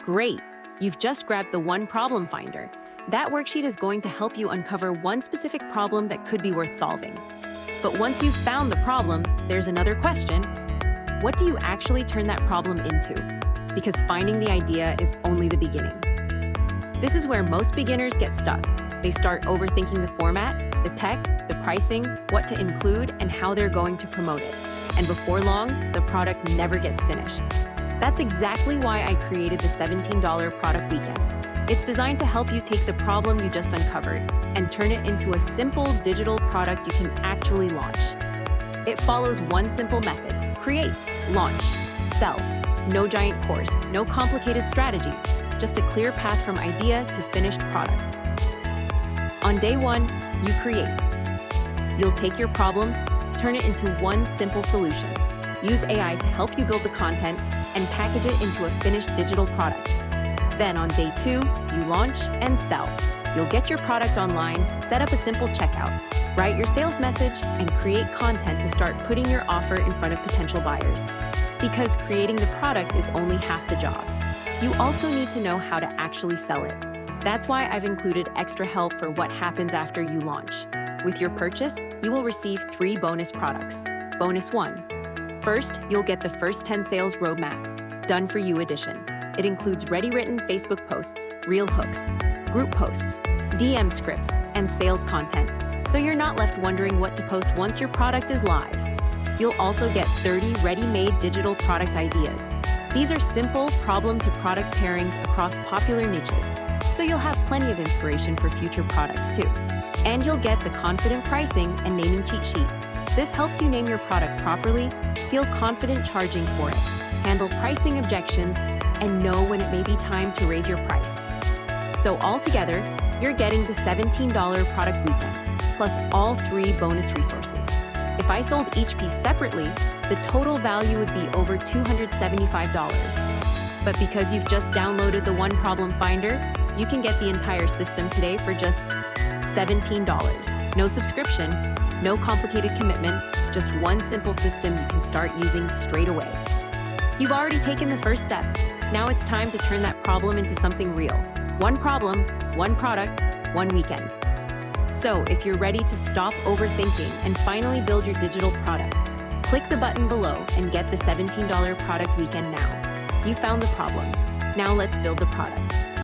Great! You've just grabbed the One Problem Finder. That worksheet is going to help you uncover one specific problem that could be worth solving. But once you've found the problem, there's another question. What do you actually turn that problem into? Because finding the idea is only the beginning. This is where most beginners get stuck. They start overthinking the format, the tech, the pricing, what to include, and how they're going to promote it. And before long, the product never gets finished. That's exactly why I created the $17 Product Weekend. It's designed to help you take the problem you just uncovered and turn it into a simple digital product you can actually launch. It follows one simple method: create, launch, sell. No giant course, no complicated strategy, just a clear path from idea to finished product. On day one, you create. You'll take your problem, turn it into one simple solution. Use AI to help you build the content and package it into a finished digital product. Then on day two, you launch and sell. You'll get your product online, set up a simple checkout, write your sales message, and create content to start putting your offer in front of potential buyers. Because creating the product is only half the job. You also need to know how to actually sell it. That's why I've included extra help for what happens after you launch. With your purchase, you will receive 3 bonus products. Bonus 1. First, you'll get the First 10 Sales Roadmap, Done For You edition. It includes ready-written Facebook posts, reel hooks, group posts, DM scripts, and sales content, so you're not left wondering what to post once your product is live. You'll also get 30 ready-made digital product ideas. These are simple problem-to-product pairings across popular niches, so you'll have plenty of inspiration for future products too. And you'll get the confident pricing and naming cheat sheet. This helps you name your product properly, feel confident charging for it, handle pricing objections, and know when it may be time to raise your price. So altogether, you're getting the $17 Product Weekend, plus all 3 bonus resources. If I sold each piece separately, the total value would be over $275. But because you've just downloaded the One Problem Finder, you can get the entire system today for just $17. No subscription, no complicated commitment, just one simple system you can start using straight away. You've already taken the first step. Now it's time to turn that problem into something real. One problem, one product, one weekend. So if you're ready to stop overthinking and finally build your digital product, click the button below and get the $17 Product Weekend now. You found the problem. Now let's build the product.